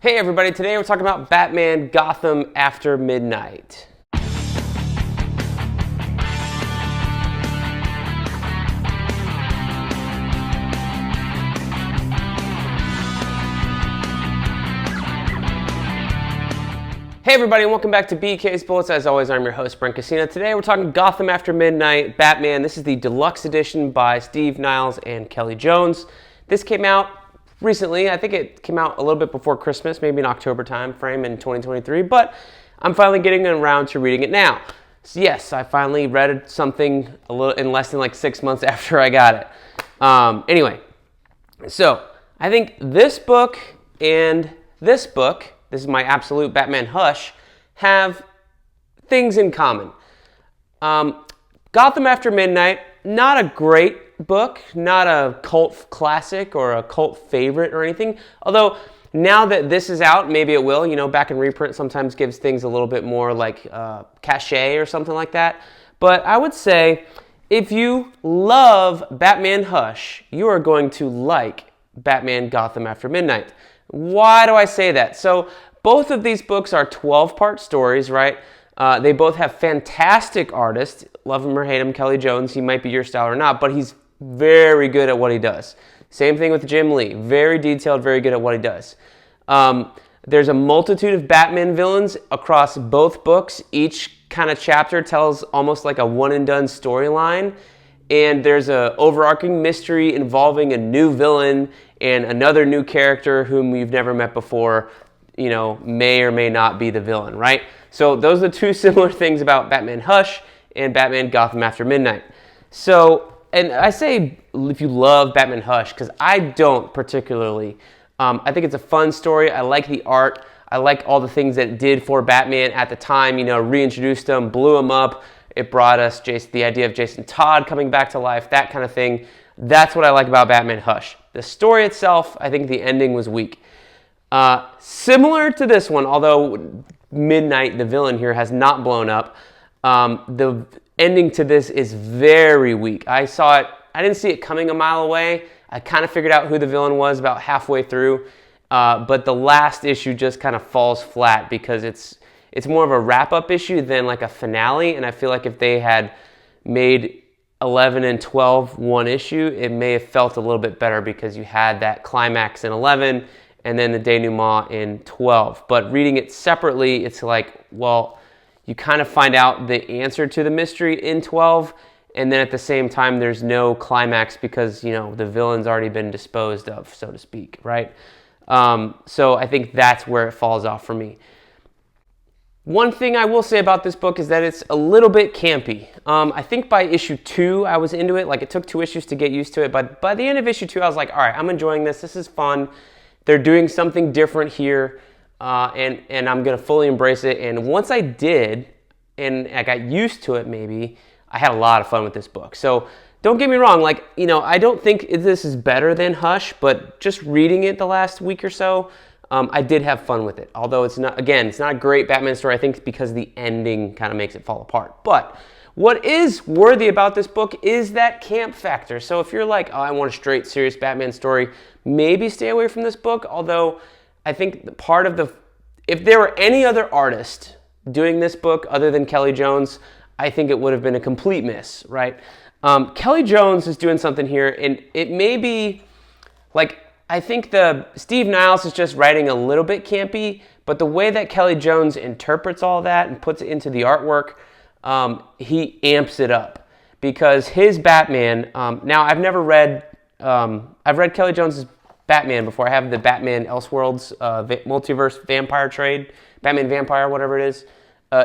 Hey everybody, today we're talking about Batman Gotham After Midnight. Hey everybody, and welcome back to BK's Bullets. As always, I'm your host, Brent. Today we're talking Gotham After Midnight, Batman. This is the deluxe edition by Steve Niles and Kelley Jones. This came out recently. I think it came out a little bit before Christmas, maybe in October time frame in 2023, but I'm finally getting around to reading it now. So yes, I finally read something a little in less than like 6 months after I got it. Anyway, so I think this book and this book, this is my absolute Batman Hush, have things in common. Gotham After Midnight, not a great book, not a cult classic or a cult favorite or anything. Although now that this is out, maybe it will. You know, back in reprint sometimes gives things a little bit more like cachet or something like that. But I would say if you love Batman Hush, you are going to like Batman Gotham After Midnight. Why do I say that? So both of these books are 12-part stories, right? They both have fantastic artists. Love him or hate him, Kelley Jones. He might be your style or not, but he's very good at what he does. Same thing with Jim Lee. Very detailed, very good at what he does. There's a multitude of Batman villains across both books. Each kind of chapter tells almost like a one-and-done storyline. And there's an overarching mystery involving a new villain and another new character whom you've never met before, you know, may or may not be the villain, right? So those are the two similar things about Batman Hush and Batman Gotham After Midnight. So, and I say if you love Batman Hush, because I don't particularly. I think it's a fun story. I like the art. I like all the things that it did for Batman at the time, you know, reintroduced him, blew him up. It brought us the idea of Jason Todd coming back to life, that kind of thing. That's what I like about Batman Hush. The story itself, I think the ending was weak. Similar to this one, although Midnight, the villain here, has not blown up, the ending to this is very weak. I didn't see it coming a mile away. I kind of figured out who the villain was about halfway through, but the last issue just kind of falls flat because it's more of a wrap-up issue than like a finale, and I feel like if they had made 11 and 12 one issue, it may have felt a little bit better because you had that climax in 11 and then the denouement in 12. But reading it separately, it's like, well, you kind of find out the answer to the mystery in 12, and then at the same time, there's no climax because, you know, the villain's already been disposed of, so to speak, right? So I think that's where it falls off for me. One thing I will say about this book is that it's a little bit campy. I think by issue 2, I was into it. Like, it took 2 issues to get used to it. But by the end of issue 2, I was like, all right, I'm enjoying this. This is fun. They're doing something different here. And I'm going to fully embrace it. And once I did, and I got used to it maybe, I had a lot of fun with this book. So don't get me wrong. Like, you know, I don't think this is better than Hush. But just reading it the last week or so, I did have fun with it, although it's not a great Batman story, I think, because the ending kind of makes it fall apart. But what is worthy about this book is that camp factor. So if you're like, oh, I want a straight, serious Batman story, maybe stay away from this book, although I think if there were any other artist doing this book other than Kelley Jones, I think it would have been a complete miss, right? Kelley Jones is doing something here, and it may be like, I think Steve Niles is just writing a little bit campy, but the way that Kelley Jones interprets all that and puts it into the artwork, he amps it up. Because his Batman, now I've read Kelley Jones's Batman before. I have the Batman Elseworlds multiverse vampire trade, Batman Vampire, whatever it is.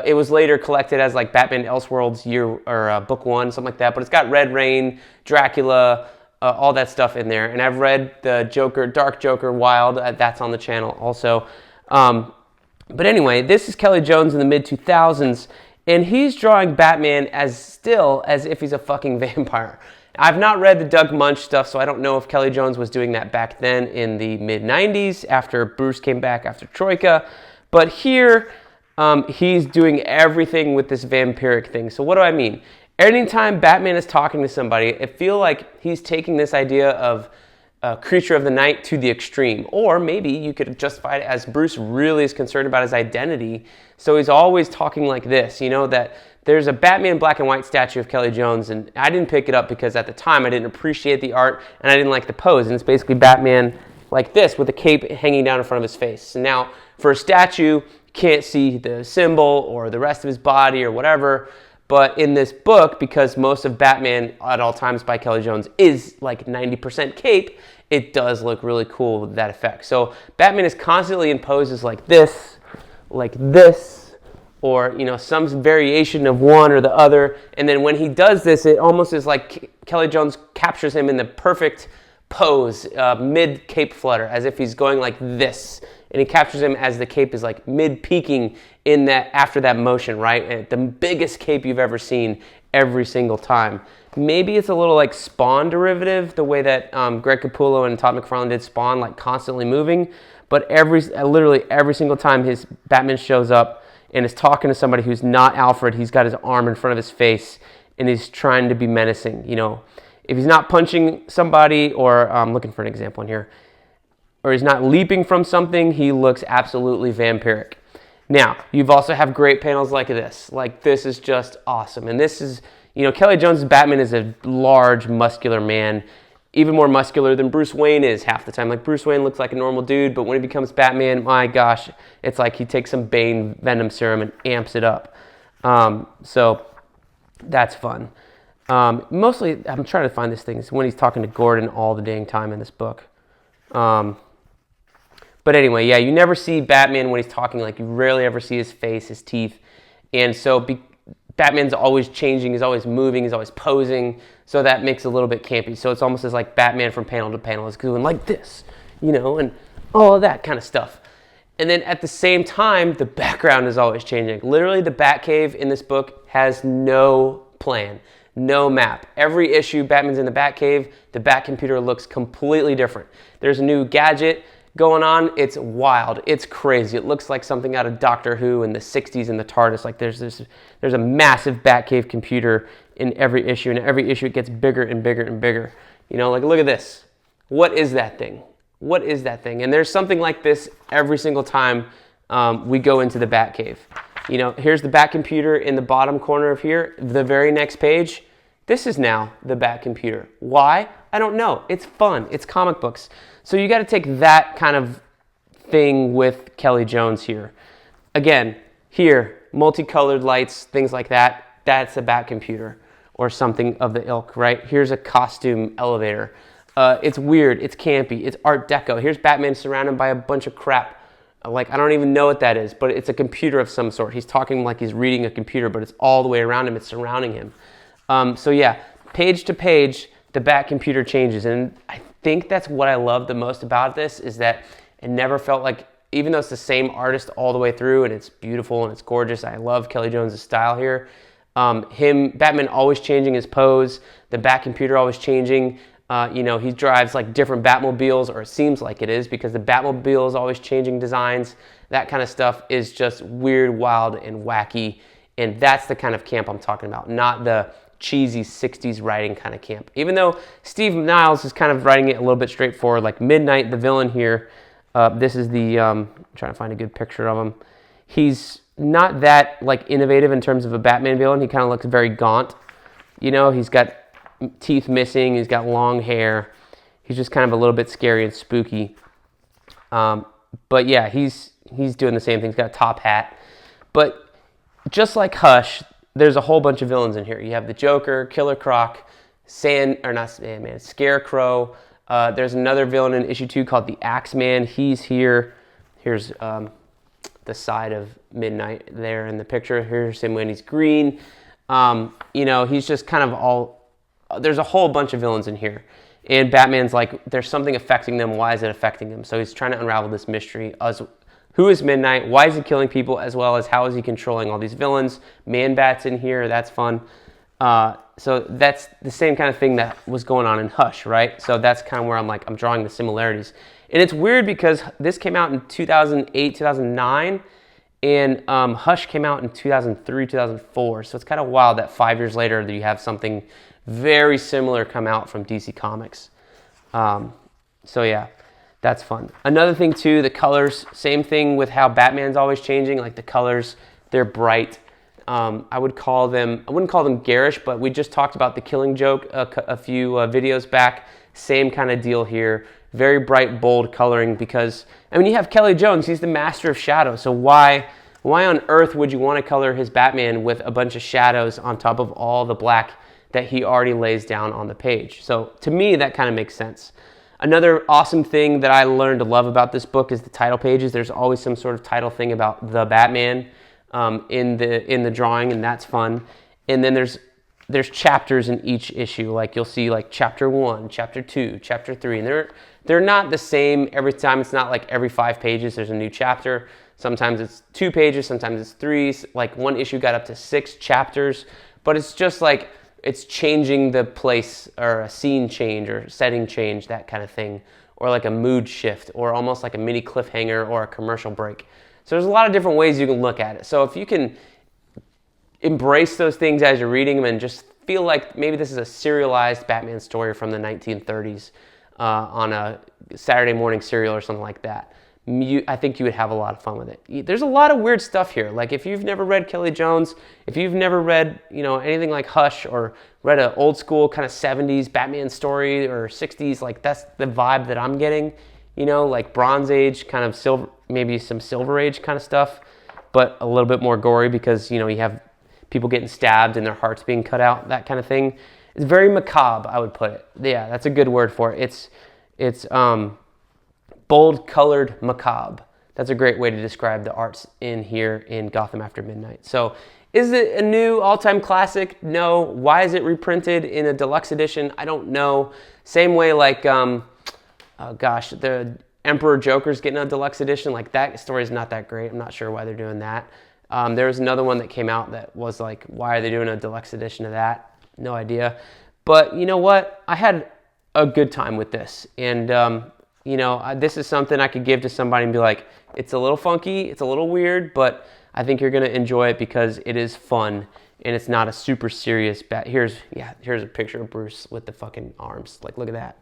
It was later collected as like Batman Elseworlds book 1, something like that. But it's got Red Rain, Dracula, all that stuff in there. And I've read the Joker, Dark Joker, Wild. That's on the channel also. But anyway, this is Kelley Jones in the mid-2000s, and he's drawing Batman as if he's a fucking vampire. I've not read the Doug Munch stuff, so I don't know if Kelley Jones was doing that back then in the mid-90s after Bruce came back after Troika. But here, he's doing everything with this vampiric thing. So what do I mean? Anytime Batman is talking to somebody, I feel like he's taking this idea of a creature of the night to the extreme. Or maybe you could justify it as Bruce really is concerned about his identity, so he's always talking like this, that there's a Batman black and white statue of Kelley Jones, and I didn't pick it up because at the time I didn't appreciate the art and I didn't like the pose, and it's basically Batman like this with a cape hanging down in front of his face. So now for a statue, you can't see the symbol or the rest of his body or whatever. But in this book, because most of Batman at all times by Kelley Jones is like 90% cape, it does look really cool with that effect. So Batman is constantly in poses like this, or some variation of one or the other. And then when he does this, it almost is like Kelley Jones captures him in the perfect pose, mid-cape flutter, as if he's going like this. And he captures him as the cape is like mid-peaking in that after that motion, right? And the biggest cape you've ever seen every single time. Maybe it's a little like Spawn derivative, the way that Greg Capullo and Todd McFarlane did Spawn, like constantly moving. But literally every single time his Batman shows up and is talking to somebody who's not Alfred, he's got his arm in front of his face and he's trying to be menacing. If he's not punching somebody, or I'm looking for an example in here, or he's not leaping from something, he looks absolutely vampiric. Now, you've also have great panels like this. Like, this is just awesome. And this is, Kelley Jones' Batman is a large, muscular man, even more muscular than Bruce Wayne is half the time. Like, Bruce Wayne looks like a normal dude, but when he becomes Batman, my gosh, it's like he takes some Bane Venom serum and amps it up. So that's fun. Mostly, I'm trying to find this thing. It's when he's talking to Gordon all the dang time in this book. But anyway, yeah, you never see Batman when he's talking. Like, you rarely ever see his face, his teeth. And so Batman's always changing. He's always moving. He's always posing. So that makes it a little bit campy. So it's almost as like Batman from panel to panel is going like this, and all of that kind of stuff. And then at the same time, the background is always changing. Literally, the Batcave in this book has no plan, no map. Every issue, Batman's in the Batcave. The Batcomputer looks completely different. There's a new gadget going on. It's wild. It's crazy. It looks like something out of Doctor Who in the 60s in the TARDIS. Like there's a massive Batcave computer in every issue, and every issue it gets bigger and bigger and bigger. Like, look at this. What is that thing? What is that thing? And there's something like this every single time we go into the Batcave. Here's the Batcomputer in the bottom corner of here. The very next page, this is now the Batcomputer. Why? I don't know. It's fun. It's comic books. So you got to take that kind of thing with Kelley Jones here. Again, here, multicolored lights, things like that. That's a Batcomputer or something of the ilk, right? Here's a costume elevator. It's weird. It's campy. It's Art Deco. Here's Batman surrounded by a bunch of crap. Like, I don't even know what that is, but it's a computer of some sort. He's talking like he's reading a computer, but it's all the way around him. It's surrounding him. So yeah, page to page, the Batcomputer changes. And I think that's what I love the most about this, is that it never felt like, even though it's the same artist all the way through and it's beautiful and it's gorgeous, I love Kelley Jones' style here. Batman always changing his pose, the Batcomputer always changing. He drives like different Batmobiles, or it seems like it is, because the Batmobile is always changing designs. That kind of stuff is just weird, wild, and wacky. And that's the kind of camp I'm talking about, not the cheesy 60s writing kind of camp. Even though Steve Niles is kind of writing it a little bit straightforward, like Midnight, the villain here. This is the, I'm trying to find a good picture of him. He's not that like innovative in terms of a Batman villain. He kind of looks very gaunt. He's got teeth missing. He's got long hair. He's just kind of a little bit scary and spooky. But yeah, he's doing the same thing. He's got a top hat. But just like Hush, there's a whole bunch of villains in here. You have the Joker, Killer Croc, Scarecrow. There's another villain in issue 2 called the Axeman. He's here. Here's the side of Midnight there in the picture. Here's him when he's green. He's just kind of all... There's a whole bunch of villains in here. And Batman's like, there's something affecting them. Why is it affecting them? So he's trying to unravel this mystery. Who is Midnight? Why is he killing people? As well as how is he controlling all these villains? Man-Bat's in here. That's fun. So that's the same kind of thing that was going on in Hush, right? So that's kind of where I'm drawing the similarities. And it's weird because this came out in 2008, 2009, and Hush came out in 2003, 2004. So it's kind of wild that 5 years later that you have something very similar come out from DC Comics. So yeah, that's fun. Another thing too, the colors, same thing with how Batman's always changing, like the colors, they're bright. I wouldn't call them garish, but we just talked about the Killing Joke a few videos back. Same kind of deal here. Very bright, bold coloring because, I mean, you have Kelley Jones, he's the master of shadow. So why on earth would you want to color his Batman with a bunch of shadows on top of all the black that he already lays down on the page? So to me, that kind of makes sense. Another awesome thing that I learned to love about this book is the title pages. There's always some sort of title thing about the Batman in the drawing, and that's fun. And then there's chapters in each issue. Like you'll see like chapter 1, chapter 2, chapter 3, and they're not the same every time. It's not like every 5 pages there's a new chapter. Sometimes it's 2 pages, sometimes it's 3. Like one issue got up to 6 chapters, but it's just like it's changing the place or a scene change or setting change, that kind of thing, or like a mood shift or almost like a mini cliffhanger or a commercial break. So there's a lot of different ways you can look at it. So if you can embrace those things as you're reading them and just feel like maybe this is a serialized Batman story from the 1930s on a Saturday morning serial or something like that, I think you would have a lot of fun with it. There's a lot of weird stuff here. Like if you've never read Kelley Jones, if you've never read anything like Hush or read an old school kind of 70s Batman story or 60s, like that's the vibe that I'm getting. Like Bronze Age, kind of silver, maybe some Silver Age kind of stuff, but a little bit more gory because you have people getting stabbed and their hearts being cut out, that kind of thing. It's very macabre, I would put it. Yeah, that's a good word for it. It's bold colored macabre. That's a great way to describe the arts in here in Gotham After Midnight. So is it a new all-time classic? No. Why is it reprinted in a deluxe edition? I don't know. Same way like, the Emperor Joker's getting a deluxe edition. Like that story's not that great. I'm not sure why they're doing that. There was another one that came out that was like, why are they doing a deluxe edition of that? No idea. But you know what? I had a good time with this. And, this is something I could give to somebody and be like, it's a little funky, it's a little weird, but I think you're going to enjoy it because it is fun and it's not a super serious here's a picture of Bruce with the fucking arms. Like, look at that.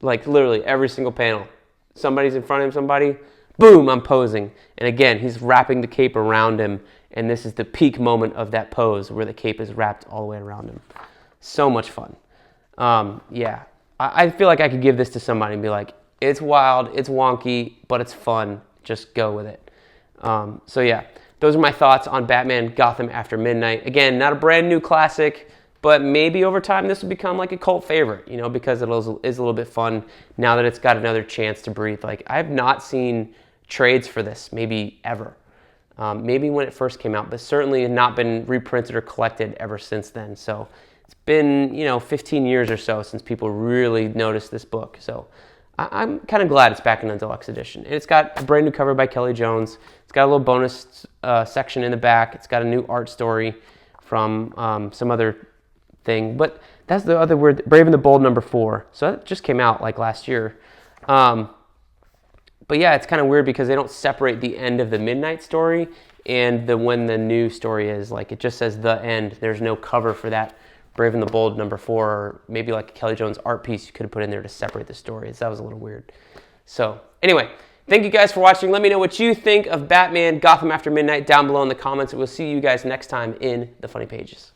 Like, literally every single panel. Somebody's in front of somebody, boom, I'm posing. And again, he's wrapping the cape around him, and this is the peak moment of that pose where the cape is wrapped all the way around him. So much fun. I feel like I could give this to somebody and be like, it's wild, it's wonky, but it's fun. Just go with it. Those are my thoughts on Batman Gotham After Midnight. Again, not a brand new classic, but maybe over time this will become like a cult favorite, because it is a little bit fun now that it's got another chance to breathe. Like, I have not seen trades for this, maybe ever. Maybe when it first came out, but certainly not been reprinted or collected ever since then. So it's been, 15 years or so since people really noticed this book. So I'm kind of glad it's back in the deluxe edition. And it's got a brand new cover by Kelley Jones. It's got a little bonus section in the back. It's got a new art story from some other thing. But that's the other word, Brave and the Bold #4. So that just came out like last year. But yeah, it's kind of weird because they don't separate the end of the Midnight story and when the new story is. Like, it just says the end. There's no cover for that Brave and the Bold #4, or maybe like a Kelley Jones art piece you could have put in there to separate the stories. That was a little weird. So anyway, thank you guys for watching. Let me know what you think of Batman Gotham After Midnight down below in the comments. We'll see you guys next time in the Funny Pages.